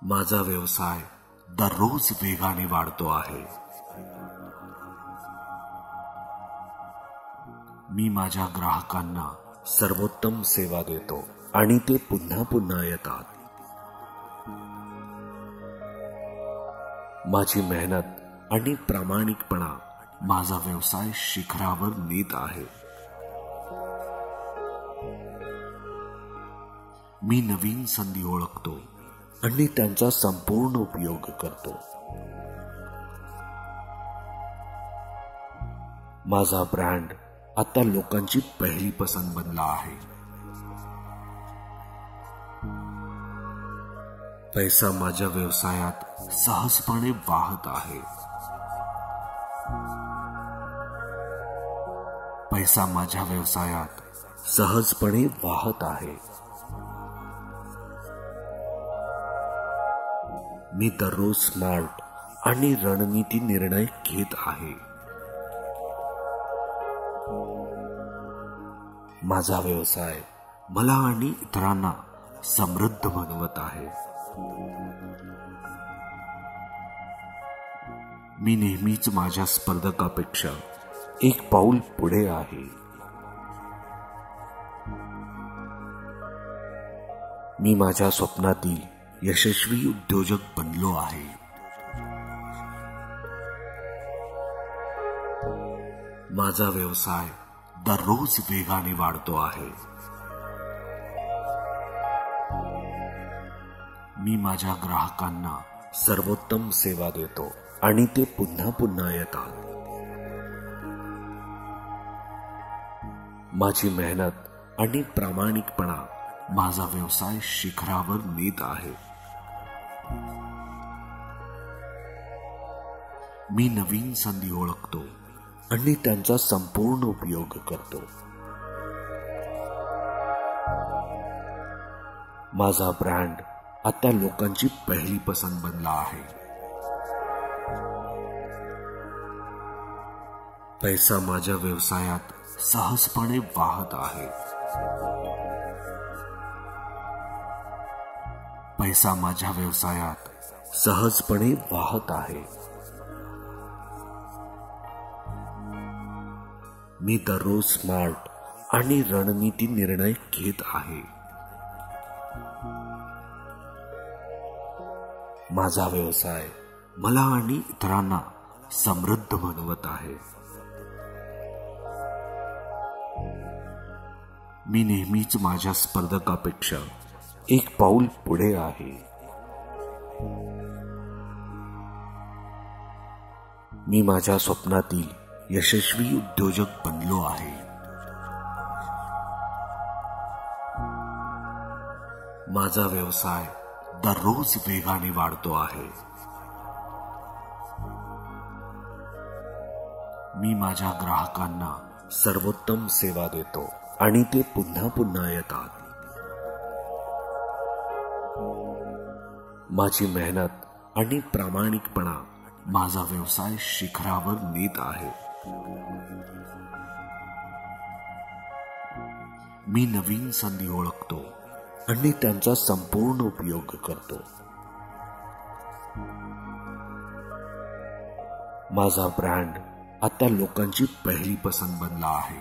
माझा व्यवसाय दररोज वेगाने वाढतो आहे. मी माझ्या ग्राहकांना सर्वोत्तम सेवा देतो आणि ते पुन्हा पुन्हा येतात. माझी मेहनत आणि प्रामाणिकपणा माझा व्यवसाय शिखरावर नेत आहे. मी नवीन संधी ओळखतो आणि त्यांचा संपूर्ण उपयोग करतो. माझा ब्रँड आता लोकांची पहिली पसंत बनला आहे. पैसा माझ्या व्यवसायात सहजपणे वाहत आहे. पैसा माझ्या व्यवसायात सहजपणे वाहत आहे. मी दररोज स्मार्ट आणि रणनीती निर्णय घेत आहे. माझा व्यवसाय मला आणि इतरांना समृद्ध बनवत आहे. मी नेहमीच माझ्या स्पर्धकापेक्षा एक पाऊल पुढे आहे. मी माझ्या स्वप्नातील यशस्वी उद्योजक बनलो आहे. माझा व्यवसाय दररोज वेगाने वाढतो आहे. मी माझ्या ग्राहकांना सर्वोत्तम सेवा देतो आणि ते पुन्हा पुन्हा येतात. माझी मेहनत आणि प्रामाणिकपणा माझा व्यवसाय शिखरावर नेत आहे. मी नवीन संधी ओळखतो आणि त्यांचा संपूर्ण उपयोग करतो. माझा ब्रँड आता लोकांची पहिली पसंत बनला आहे. पैसा माझ्या व्यवसायात सहजपणे वाहत आहे. पैसा माझ्या व्यवसायात सहजपणे वाहत आहे. मी दररोज स्मार्ट आणि रणनीती निर्णय घेत आहे. माझा व्यवसाय मला आणि इतरांना समृद्ध बनवत आहे. मी नेहमीच माझ्या स्पर्धकापेक्षा एक पाऊल पुढे आहे. मी माझ्या स्वप्नातील यशस्वी उद्योजक बनलो आहे. माझा व्यवसाय दररोज वेगाने वाढतो आहे. मी माझ्या ग्राहकांना सर्वोत्तम सेवा देतो आणि ते पुन्हा पुन्हा येतात. माझी मेहनत आणि प्रामाणिकपणा माझा व्यवसाय शिखरावर नेत आहे. मी नवीन संधी ओळखतो आणि त्यांचा संपूर्ण उपयोग करतो. माझा ब्रँड आता लोकांची पहिली पसंत बनला आहे.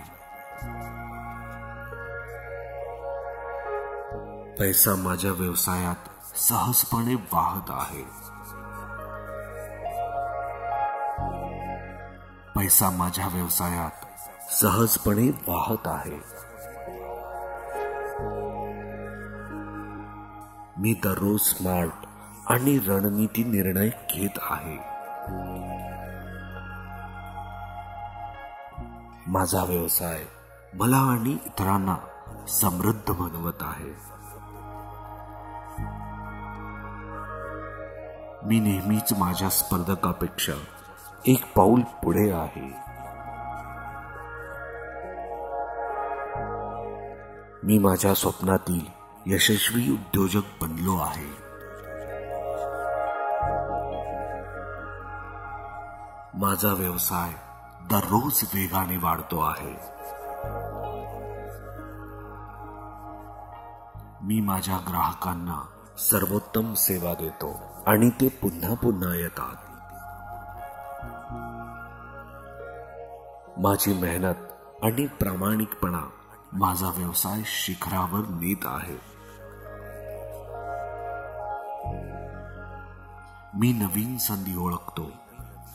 पैसा माझ्या व्यवसायात सहजपणे वाहत आहे. पैसा माझ्या व्यवसायात सहजपणे वाहत आहे. मी दररोज स्मार्ट आणि रणनीती निर्णय घेत आहे. माझा व्यवसाय मला आणि इतरांना समृद्ध बनवत आहे. मी नेहमीच माझ्या स्पर्धकापेक्षा एक पाऊल पुढे आहे. मी माझ्या स्वप्नातील यशस्वी उद्योजक बनलो आहे. माझा व्यवसाय दररोज वेगाने वाढतो आहे. मी माझ्या ग्राहकांना सर्वोत्तम सेवा देतो आणि ते पुन्हा पुन्हा येतात. माझी मेहनत आणि प्रामाणिकपणा माझा व्यवसाय शिखरावर नेत आहे. मी नवीन संधी ओळखतो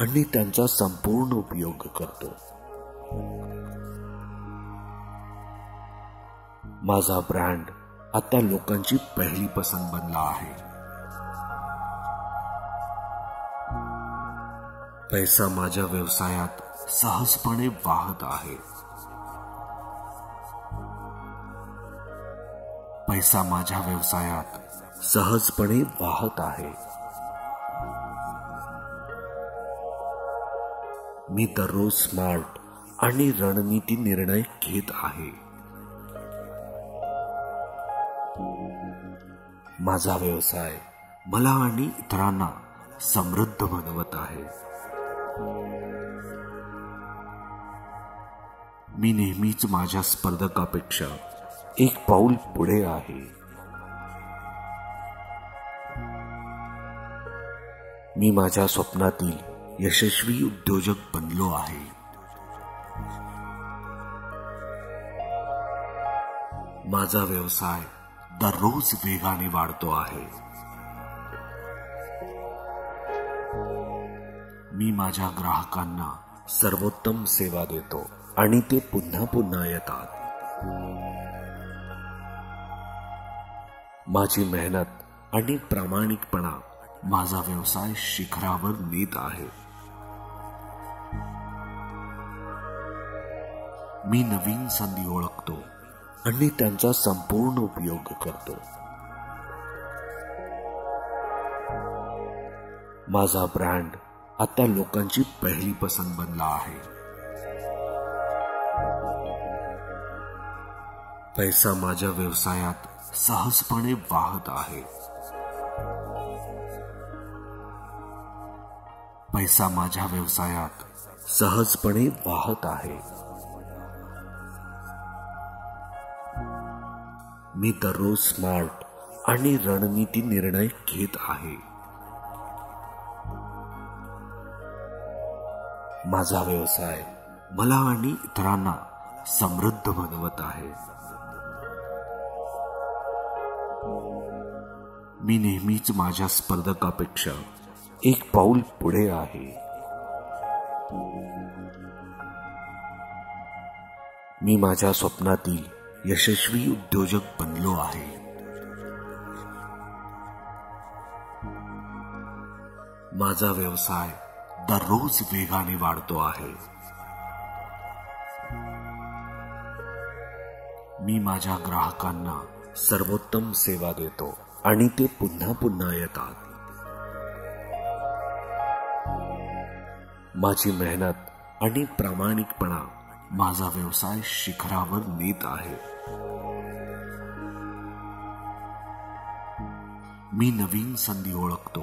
आणि त्यांचा संपूर्ण उपयोग करतो. माझा ब्रँड आता लोकांची पहिली पसंत बनला आहे. पैसा माझ्या व्यवसायात सहजपणे वाहत आहे. पैसा माझ्या व्यवसायात सहजपणे वाहत आहे. मी दररोज स्मार्ट आणि रणनीती निर्णय घेत आहे. माझा व्यवसाय मला आणि इतरांना समृद्ध बनवत आहे. मी नेहमीच माझ्या स्पर्धकापेक्षा एक पाऊल पुढे आहे. मी माझ्या स्वप्नातील यशस्वी उद्योजक बनलो आहे. माझा व्यवसाय दररोज वेगाने वाढतो आहे. मी माझ्या ग्राहकांना सर्वोत्तम सेवा देतो आणि ते पुन्हा पुन्हा येतात. माझी मेहनत आणि प्रामाणिकपणा माझा व्यवसाय शिखरावर नेत आहे. मी नवीन संधी ओळखतो आणि त्यांचा संपूर्ण उपयोग करतो. माझा ब्रँड आता लोकांची पहिली पसंत बनला आहे. पैसा माझ्या व्यवसायात सहजपणे वाहत आहे. पैसा माझ्या व्यवसायात सहजपणे वाहत आहे. मी दररोज स्मार्ट आणि रणनीती निर्णय घेत आहे. माझा व्यवसाय मला आणि इतरांना समृद्ध बनवत आहे. मी नेहमीच माझ्या स्पर्धकापेक्षा एक पाऊल पुढे आहे. मी माझ्या स्वप्नातील यशस्वी उद्योजक बनलो आहे. माझा व्यवसाय दररोज वेगाने वाढतो आहे. मी माझ्या ग्राहकांना सर्वोत्तम सेवा देतो आणि ते पुन्हा पुन्हा येतात. माझी मेहनत आणि प्रामाणिकपणा माझा व्यवसाय शिखरावर नेत आहे. मी नवीन संधी ओळखतो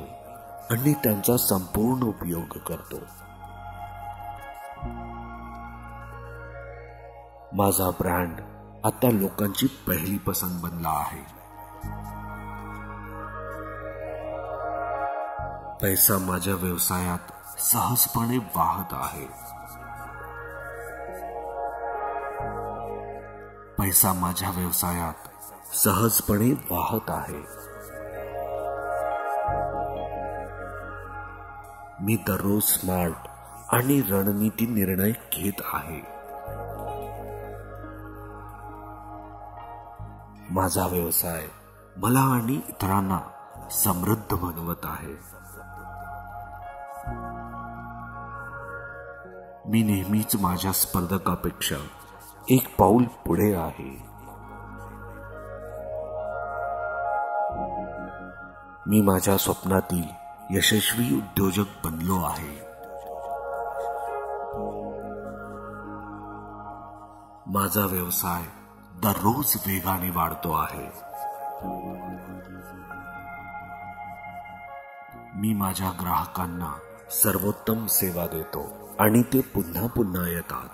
आणि त्यांचा संपूर्ण उपयोग करतो. माझा ब्रँड आता लोकांची पहिली पसंत बनला आहे. पैसा माझ्या व्यवसायात सहजपणे वाहत आहे. पैसा माझ्या व्यवसायात सहजपणे वाहत आहे. मी दररोज स्मार्ट आणि रणनीती निर्णय घेत आहे. माझा व्यवसाय मला आणि इतरांना समृद्ध बनवत आहे. मी नेहमीच माझ्या स्पर्धकापेक्षा एक पाऊल पुढे आहे. मी माझ्या स्वप्नातील यशस्वी उद्योजक बनलो आहे. माझा व्यवसाय दररोज वेगाने वाढतो आहे. मी माझ्या ग्राहकांना सर्वोत्तम सेवा देतो आणि ते पुन्हा पुन्हा येतात.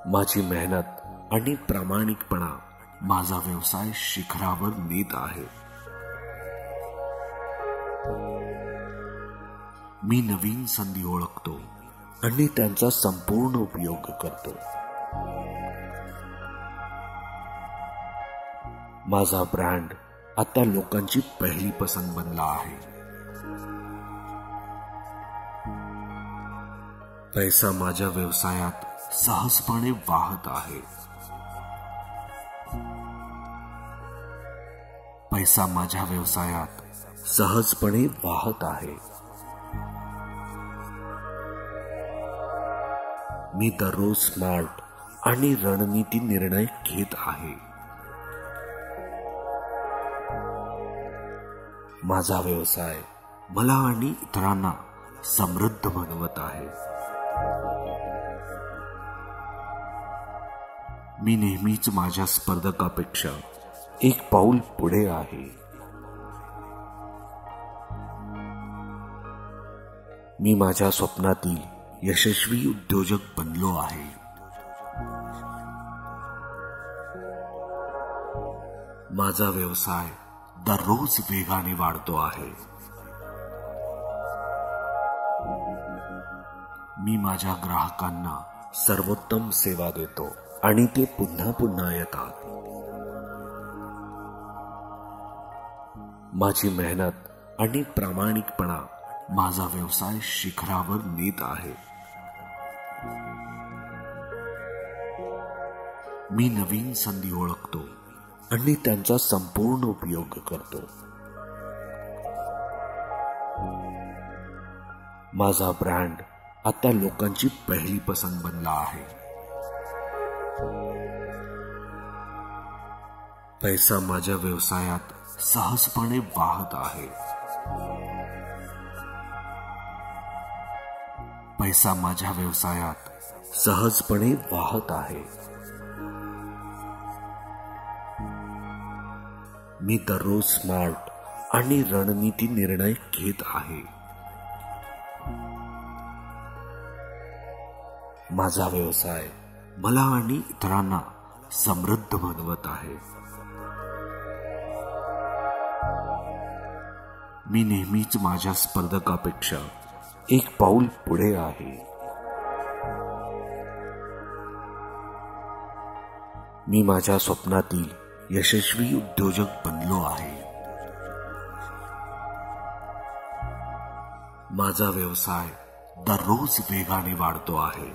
माझी मेहनत आणि प्रामाणिकपणा माझा व्यवसाय शिखरावर नेत आहे. मी नवीन संधी ओळखतो आणि त्यांचा संपूर्ण उपयोग करतो. माझा ब्रँड आता लोकांची पहिली पसंत बनला आहे. पैसा माझ्या व्यवसायात सहजपणे वाहत आहे. पैसा माझ्या व्यवसायात सहजपणे वाहत आहे. मी दररोज स्मार्ट आणि रणनीती निर्णय घेत आहे. माझा व्यवसाय मला आणि इतरांना समृद्ध बनवत आहे. मी नेहमीच माझ्या स्पर्धकापेक्षा एक पाऊल पुढे आहे. मी माझ्या स्वप्नातील यशस्वी उद्योजक बनलो आहे. माझा व्यवसाय दररोज वेगाने वाढतो आहे. मी माझ्या ग्राहकांना सर्वोत्तम सेवा देतो आणि ते पुन्हा पुन्हा येतात. माझी मेहनत आणि प्रामाणिकपणा माझा व्यवसाय शिखरावर नेत आहे. मी नवीन संधी ओळखतो आणि त्यांचा संपूर्ण उपयोग करतो. माझा ब्रँड आता लोकांची पहिली पसंत बनला आहे. पैसा माझ्या व्यवसायात सहजपणे वाहत आहे. पैसा माझ्या व्यवसायात सहजपणे वाहत आहे. मी दररोज स्मार्ट आणि रणनीती निर्णय घेत आहे. माझा व्यवसाय मला आणि इतरांना समृद्ध बनवत आहे. मी नेहमीच माझ्या स्पर्धकापेक्षा एक पाऊल पुढे आहे. मी माझ्या स्वप्नातील यशस्वी उद्योजक बनलो आहे. माझा व्यवसाय दररोज वेगाने वाढतो आहे.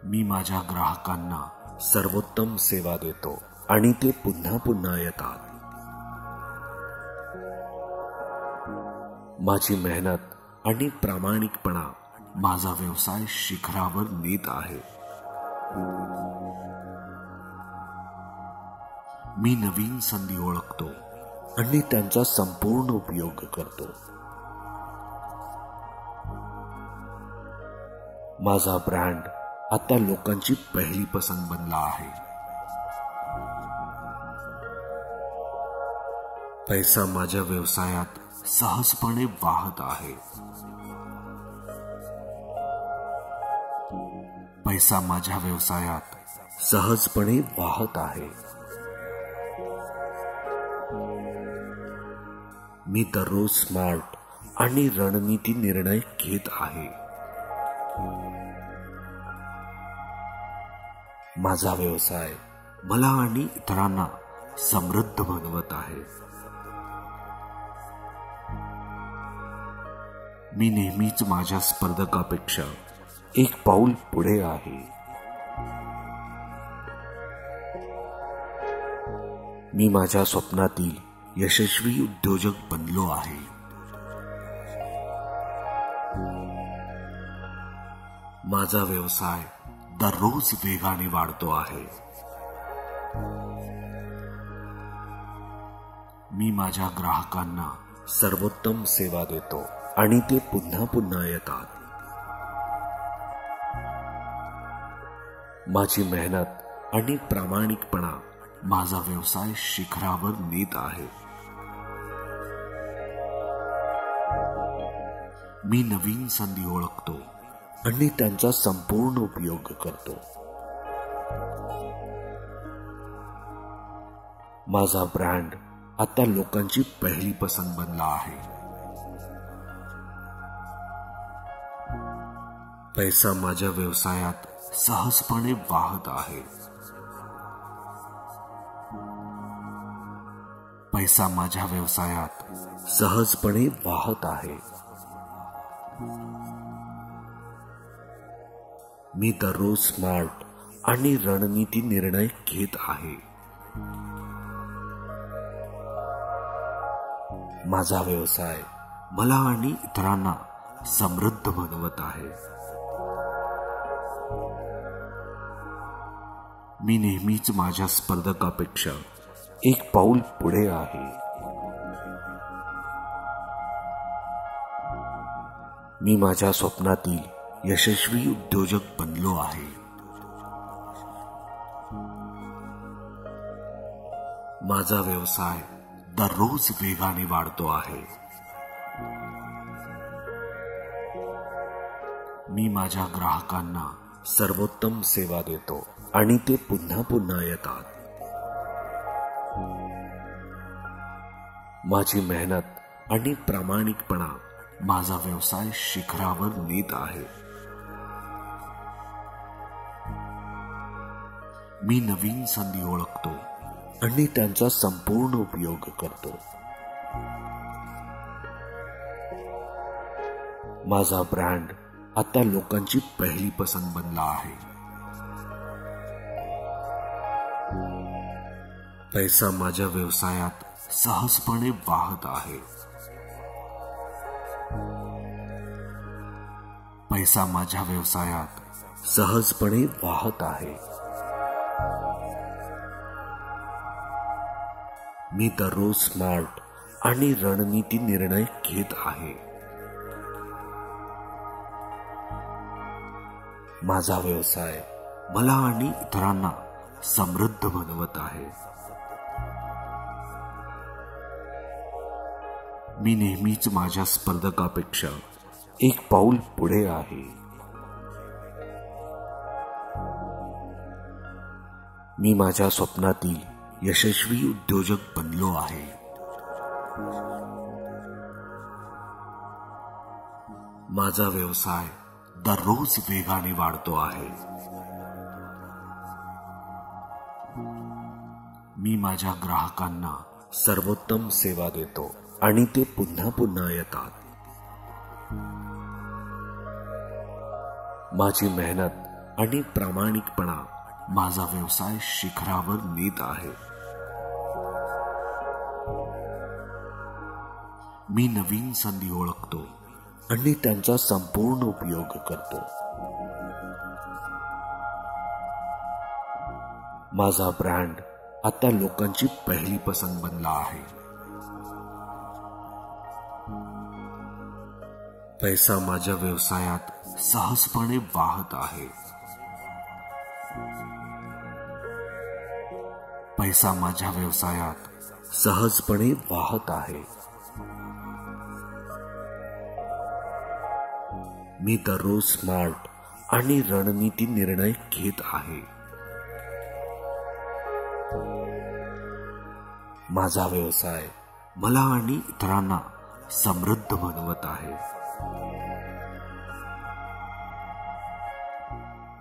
मी माझ्या ग्राहकांना सर्वोत्तम सेवा देतो आणि ते पुन्हा पुन्हा येतात. माझी मेहनत आणि प्रामाणिकपणा माझा व्यवसाय शिखरावर नेत आहे. मी नवीन संधी ओळखतो आणि त्यांचा संपूर्ण उपयोग करतो. माझा ब्रँड आता लोकांची पहिली पसंत बनला आहे. पैसा माझ्या व्यवसायात सहजपणे वाहत आहे. पैसा माझ्या व्यवसायात सहजपणे वाहत आहे. मी दररोज स्मार्ट आणि रणनीती निर्णय घेत आहे. माझा व्यवसाय मला आणि इतरांना समृद्ध बनवत आहे. मी नेहमीच माझ्या स्पर्धकापेक्षा एक पाऊल पुढे आहे. मी माझ्या स्वप्नातील यशस्वी उद्योजक बनलो आहे. माझा व्यवसाय दररोज वेगाने वाढतो आहे. मी माझ्या ग्राहकांना सर्वोत्तम सेवा देतो आणि ते पुन्हा पुन्हा येतात. माझी मेहनत आणि प्रामाणिकपणा माझा व्यवसाय शिखरावर नेत आहे. मी नवीन संधी ओळखतो आणि त्यांचा संपूर्ण उपयोग करतो. माझा ब्रँड आता लोकांची पहिली पसंत बनला आहे. पैसा माझ्या व्यवसायात सहजपणे वाहत आहे. पैसा माझ्या व्यवसायात सहजपणे वाहत आहे. मी दररोज स्मार्ट आणि रणनीती निर्णय घेत आहे. माझा व्यवसाय मला आणि इतरांना समृद्ध बनवत आहे. मी नेहमीच माझ्या स्पर्धकापेक्षा एक पाऊल पुढे आहे. मी माझ्या स्वप्नातील यशस्वी उद्योजक बनलो आहे. माझा व्यवसाय दररोज वेगाने वाढतो आहे. मी माझ्या ग्राहकांना सर्वोत्तम सेवा देतो आणि ते पुन्हा पुन्हा येतात. माझी मेहनत आणि प्रामाणिकपणा माझा व्यवसाय शिखरावर नेत आहे. मी नवीन संधी ओळखतो आणि त्यांचा संपूर्ण उपयोग करतो. माझा ब्रँड आता लोकांची पहिली पसंत बनला आहे. पैसा माझ्या व्यवसायात सहजपणे वाहत आहे. पैसा माझ्या व्यवसायात सहजपणे वाहत आहे. मी दररोज स्मार्ट आणि रणनीती निर्णय घेत आहे. माझा व्यवसाय मला आणि इतरांना समृद्ध बनवत आहे. मी नेहमीच माझ्या स्पर्धकापेक्षा एक पाऊल पुढे आहे. मी माझ्या स्वप्नातील यशस्वी उद्योजक बनलो आहे. माझा व्यवसाय दररोज वेगाने वाढतो आहे. मी माझ्या ग्राहकांना सर्वोत्तम सेवा देतो आणि ते पुन्हा पुन्हा येतात. माझी मेहनत आणि प्रामाणिकपणा माझा व्यवसाय शिखरावर नेत आहे. मी नवीन संधी ओळखतो आणि त्यांचा संपूर्ण उपयोग करतो. माझा ब्रँड आता लोकांची पहिली पसंत बनला आहे. पैसा माझ्या व्यवसायात सहजपणे वाहत आहे. पैसा माझ्या व्यवसायात सहजपणे वाहत आहे. मी दररोज स्मार्ट आणि रणनीती निर्णय घेत आहे. माझा व्यवसाय मला आणि इतरांना समृद्ध बनवत आहे.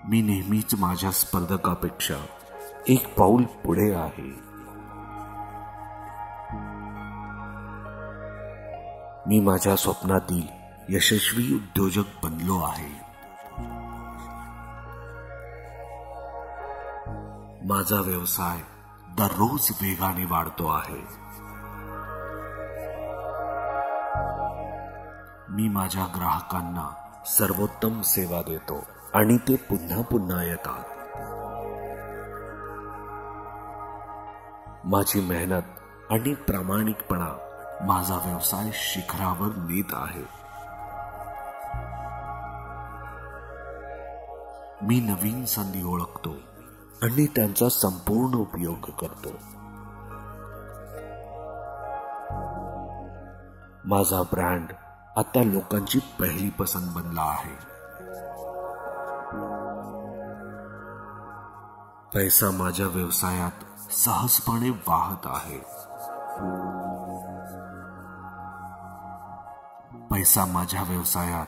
मी नेहमीच माझ्या स्पर्धकापेक्षा एक पाऊल पुढे आहे. मी माझ्या स्वप्नातील यशस्वी उद्योजक बनलो आहे. माझा व्यवसाय दररोज वेगाने वाढतो आहे. मी माझ्या ग्राहकांना सर्वोत्तम सेवा देतो आणि ते पुन्हा पुन्हा येतात. माझी मेहनत आणि प्रामाणिकपणा माझा व्यवसाय शिखरावर नेत आहे. मी नवीन संधी ओळखतो आणि त्यांचा संपूर्ण उपयोग करतो. माझा ब्रँड आता लोकांची पहिली पसंत बनला आहे. पैसा माझ्या व्यवसायात सहजपणे वाहत आहे. पैसा माझ्या व्यवसायात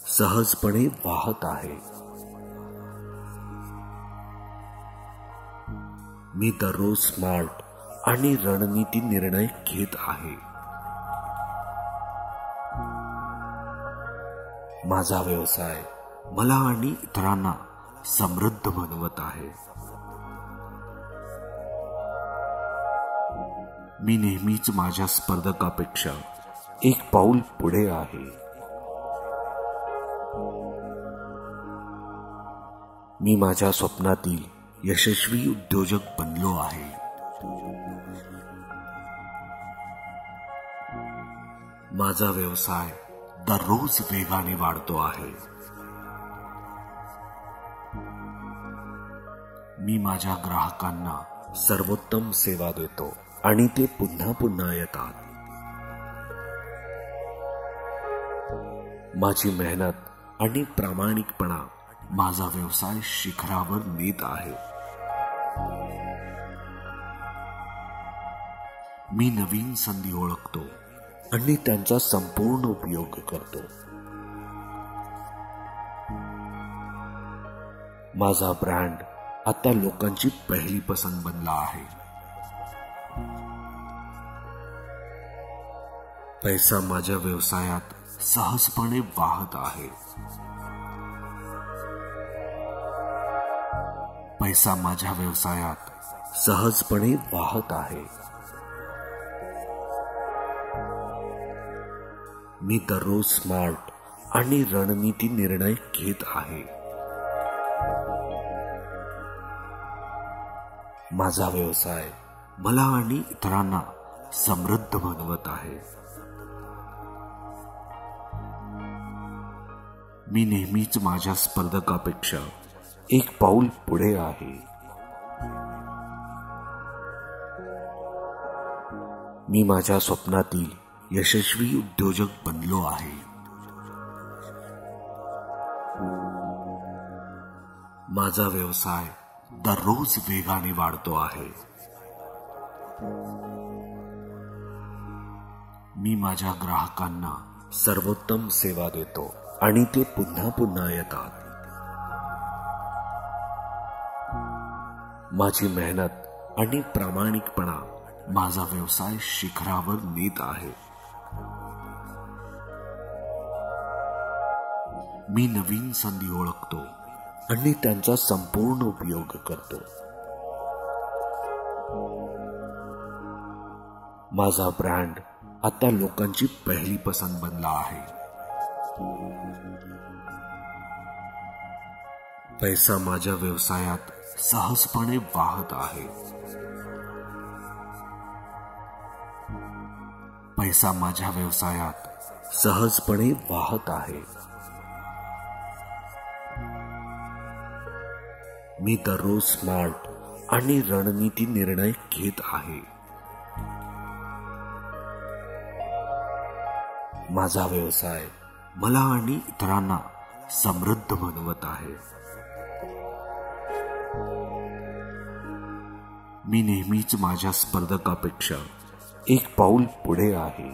सहजपणे वाहत आहे. मी दररोज स्मार्ट आणि रणनीती निर्णय घेत आहे. माझा व्यवसाय मला आणि इतरांना समृद्ध बनवत आहे. मी नेहमीच माझ्या स्पर्धकापेक्षा एक पाऊल पुढे आहे. मी माझ्या स्वप्नातील यशस्वी उद्योजक बनलो आहे. माझा व्यवसाय दररोज वेगाने वाढतो आहे. मी माझ्या ग्राहकांना सर्वोत्तम सेवा देतो आणि ते पुन्हा पुन्हा येतात. माझी मेहनत आणि प्रामाणिकपणा माझा व्यवसाय शिखरावर नेत आहे. मी नवीन संधी ओळखतो आणि त्यांचा संपूर्ण उपयोग करतो. माझा ब्रँड आता लोकांची पहिली पसंत बनला आहे. पैसा माझ्या व्यवसायात सहजपणे वाहत आहे. पैसा माझ्या व्यवसायात सहजपणे वाहत आहे. मी दररोज स्मार्ट आणि रणनीती निर्णय घेत आहे. माझा व्यवसाय मला आणि इतरांना समृद्ध बनवत आहे. मी नेहमीच माझ्या स्पर्धकापेक्षा एक पाऊल पुढे आहे. मी माझ्या स्वप्नातील यशस्वी उद्योजक बनलो आहे. माझा व्यवसाय दररोज वेगाने वाढतो आहे. मी माझ्या ग्राहकांना सर्वोत्तम सेवा देतो आणि ते पुन्हा पुन्हा येतात. माझी मेहनत आणि प्रामाणिकपणा माझा व्यवसाय शिखरावर नेत आहे. मी नवीन संधी ओळखतो आणि त्यांचा संपूर्ण उपयोग करतो. माझा ब्रँड आता लोकांची पहिली पसंत बनला आहे. पैसा माझ्या व्यवसायात सहजपणे वाहत आहे. पैसा माझ्या व्यवसायात सहजपणे वाहत आहे. मी दररोज स्मार्ट आणि रणनीती निर्णय घेत आहे. माझा व्यवसाय मला आणि इतरांना समृद्ध बनवत आहे. मी नेहमीच माझ्या स्पर्धकापेक्षा एक पाऊल पुढे आहे.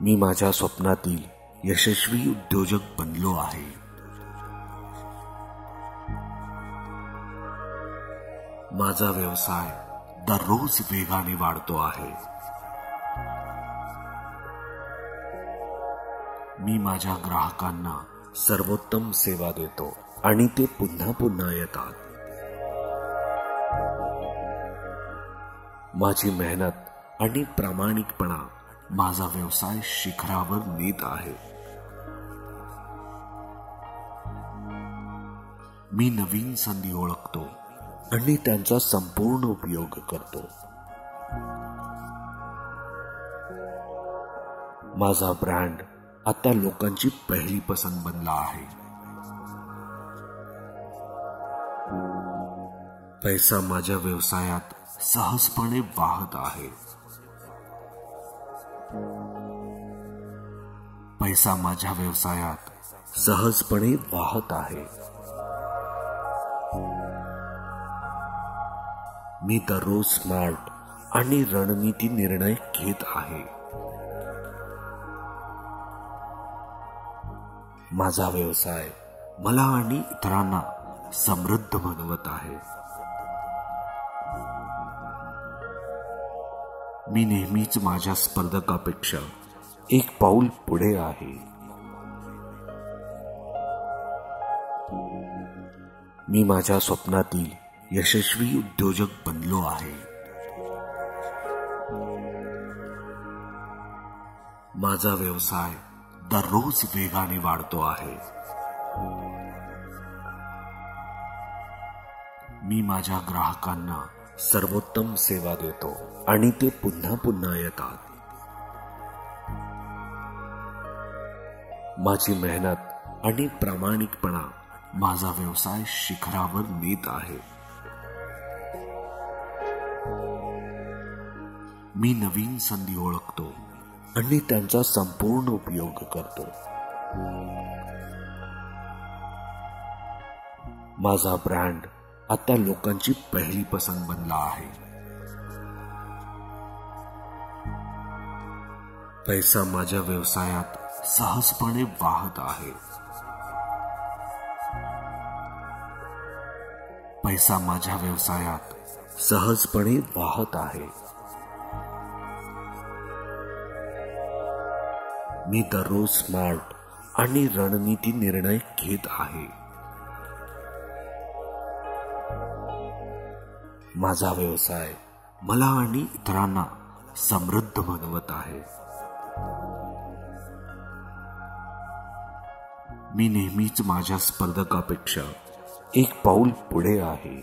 मी माझ्या स्वप्नातील यशस्वी उद्योजक बनलो आहे. माझा व्यवसाय दररोज वेगाने वाढतो आहे. मी माझ्या ग्राहकांना सर्वोत्तम सेवा देतो आणि ते पुन्हा पुन्हा येतात. माझी मेहनत आणि प्रामाणिकपणा माझा व्यवसाय शिखरावर नेत आहे. मी नवीन संधी ओळखतो आणि त्यांचा संपूर्ण उपयोग करतो. माझा ब्रँड आता लोकांची पहिली पसंत बनला आहे. पैसा माझ्या व्यवसायात सहजपणे वाहत आहे. पैसा माझ्या व्यवसायात सहजपणे वाहत आहे. मी दररोज स्मार्ट आणि रणनीती निर्णय घेत आहे. माझा व्यवसाय मला आणि इतरांना समृद्ध बनवत आहे. मी नेहमीच माझ्या स्पर्धकापेक्षा एक पाऊल पुढे आहे. मी माझ्या स्वप्नातील यशस्वी उद्योजक बनलो आहे. माझा व्यवसाय दररोज वेगाने वाढतो आहे. मी माझ्या ग्राहकांना सर्वोत्तम सेवा देतो आणि ते पुन्हा पुन्हा येतात. माझी मेहनत आणि प्रामाणिकपणा माझा व्यवसाय शिखरावर नेत आहे. मी नवीन संधी ओळखतो आणि त्यांचा संपूर्ण उपयोग करतो. माझा ब्रँड आता लोकांची पहिली पसंत बनला आहे. पैसा माझ्या व्यवसायात सहजपणे वाहत आहे. पैसा माझ्या व्यवसायात सहजपणे वाहत आहे. मी दररोज स्मार्ट आणि रणनीती निर्णय घेत आहे. माझा व्यवसाय मला आणि इतरांना समृद्ध बनवत आहे. मी नेहमीच माझ्या स्पर्धकापेक्षा एक पाऊल पुढे आहे.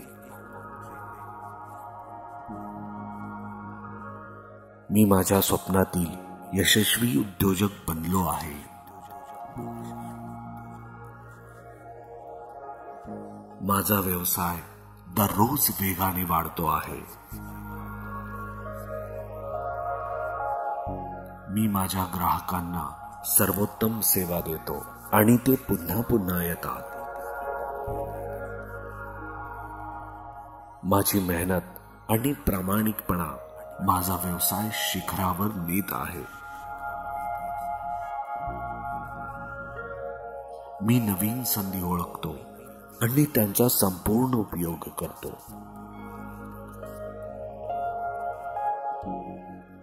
मी माझ्या स्वप्नातील यशस्वी उद्योजक बनलो आहे. माझा व्यवसाय दररोज वेगाने वाढतो आहे. मी माझ्या ग्राहकांना सर्वोत्तम सेवा देतो आणि ते पुन्हा पुन्हा येतात. माझी मेहनत आणि प्रामाणिकपणा माझा व्यवसाय शिखरावर नेत आहे. मी नवीन संधी ओळखतो आणि त्यांचा संपूर्ण उपयोग करतो.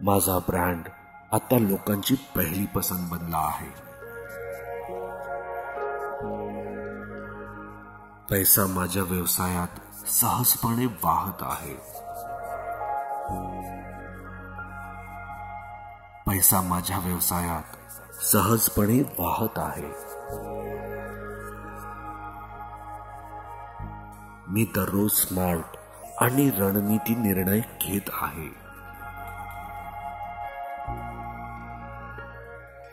माझा ब्रँड आता लोकांची पहिली पसंत बनला आहे. पैसा माझ्या व्यवसायात सहजपणे वाहत आहे. पैसा माझ्या व्यवसायात सहजपणे वाहत आहे. मी दररोज स्मार्ट आणि रणनीती निर्णय घेत आहे.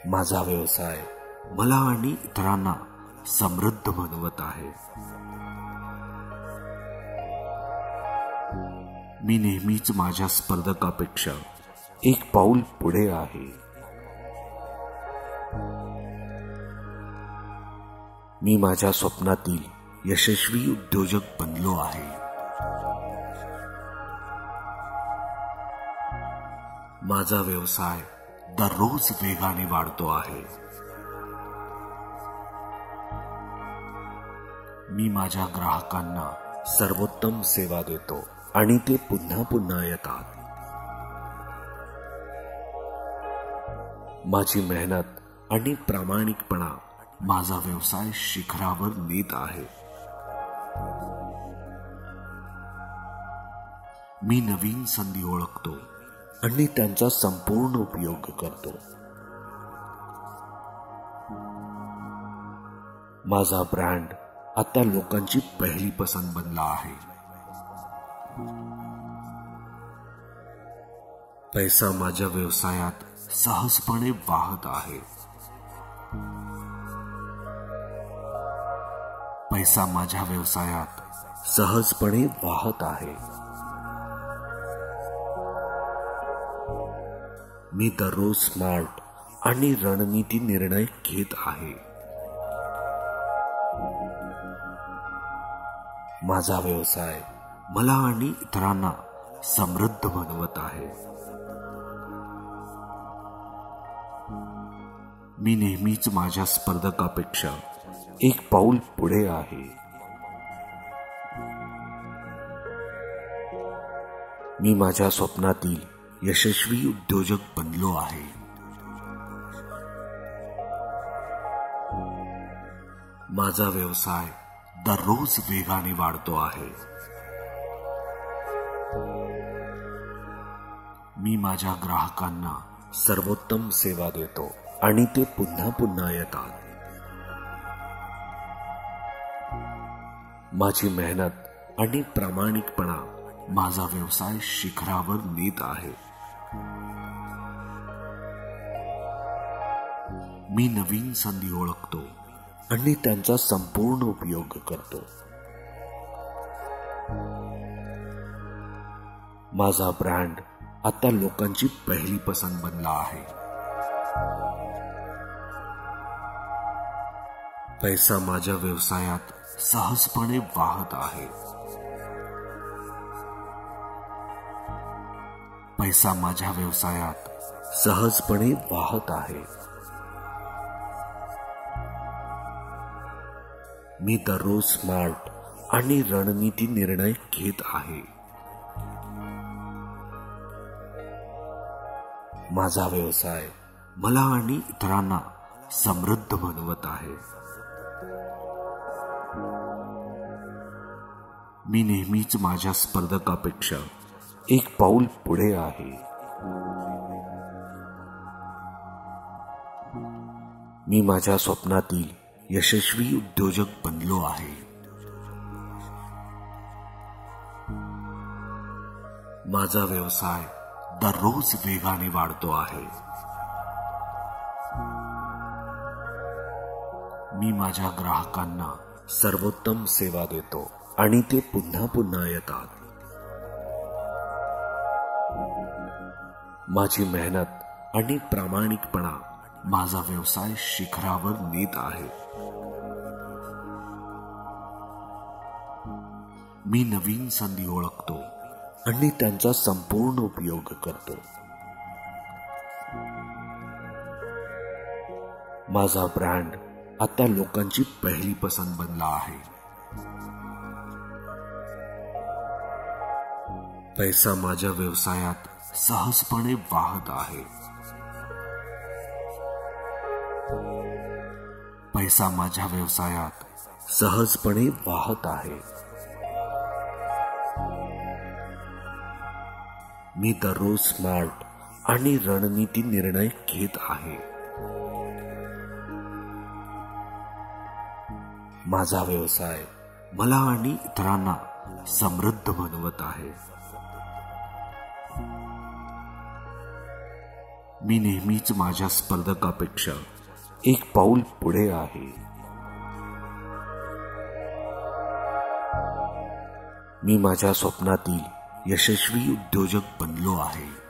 माझा व्यवसाय मला आणि इतरांना समृद्ध बनवत आहे. मी नेहमीच माझ्या स्पर्धकापेक्षा एक पाऊल पुढे आहे. मी माझ्या स्वप्नातील यशस्वी उद्योजक बनलो आहे. माझा व्यवसाय दररोज वेगाने वाढतो आहे. मी माझ्या ग्राहकांना सर्वोत्तम सेवा देतो आणि ते पुन्हा पुन्हा येतात. माझी मेहनत आणि प्रामाणिकपणा माझा व्यवसाय शिखरावर नेत आहे. मी नवीन संधी ओळखतो आणि त्यांचा संपूर्ण उपयोग करतो. माझा ब्रँड आता लोकांची पहिली पसंत बनला आहे. पैसा माझ्या व्यवसायात सहजपणे वाहत आहे. पैसा माझ्या व्यवसायात सहजपणे वाहत आहे. मी दररोज स्मार्ट आणि रणनीती निर्णय घेत आहे. माझा व्यवसाय मला आणि इतरांना समृद्ध बनवत आहे. मी नेहमीच माझ्या स्पर्धकापेक्षा एक पाऊल पुढे आहे. मी माझ्या स्वप्नातील यशस्वी उद्योजक बनलो आहे. माझा व्यवसाय दररोज वेगाने वाढतो आहे. मी माझ्या ग्राहकांना सर्वोत्तम सेवा देतो आणि ते पुन्हा पुन्हा येतात. माझी मेहनत आणि प्रामाणिकपणा माझा व्यवसाय शिखरावर नेत आहे. मी नवीन संधी ओळखतो आणि त्यांचा संपूर्ण उपयोग करतो. माझा ब्रँड आता लोकांची पहिली पसंत बनला आहे. पैसा माझ्या व्यवसायात सहजपणे वाहत आहे. पैसा माझ्या व्यवसायात सहजपणे वाहत आहे. मी दररोज स्मार्ट आणि रणनीती निर्णय घेत आहे. माझा व्यवसाय मला आणि इतरांना समृद्ध बनवत आहे. मी नेहमीच माझ्या स्पर्धकापेक्षा एक पाऊल पुढे आहे. मी माझ्या स्वप्नातील यशस्वी उद्योजक बनलो आहे. माझा व्यवसाय दररोज वेगाने वाढतो आहे. मी माझ्या ग्राहकांना सर्वोत्तम सेवा देतो आणि ते पुन्हा पुन्हा येतात. माझी मेहनत आणि प्रामाणिकपणा माझा व्यवसाय शिखरावर नेत आहे. मी नवीन संधी ओळखतो आणि त्यांचा संपूर्ण उपयोग करतो. माझा ब्रँड आता लोकांची पहिली पसंत बनला आहे. पैसा माझ्या व्यवसायात सहजपणे वाहत आहे. पैसा माझ्या व्यवसायात सहजपणे वाहत आहे. मी दररोज स्मार्ट आणि रणनीती निर्णय घेत आहे. माझा व्यवसाय मला आणि इतरांना समृद्ध बनवत आहे. मी नेहमीच माझ्या स्पर्धकापेक्षा एक पाऊल पुढे आहे. मी माझ्या स्वप्नातील यशस्वी उद्योजक बनलो आहे.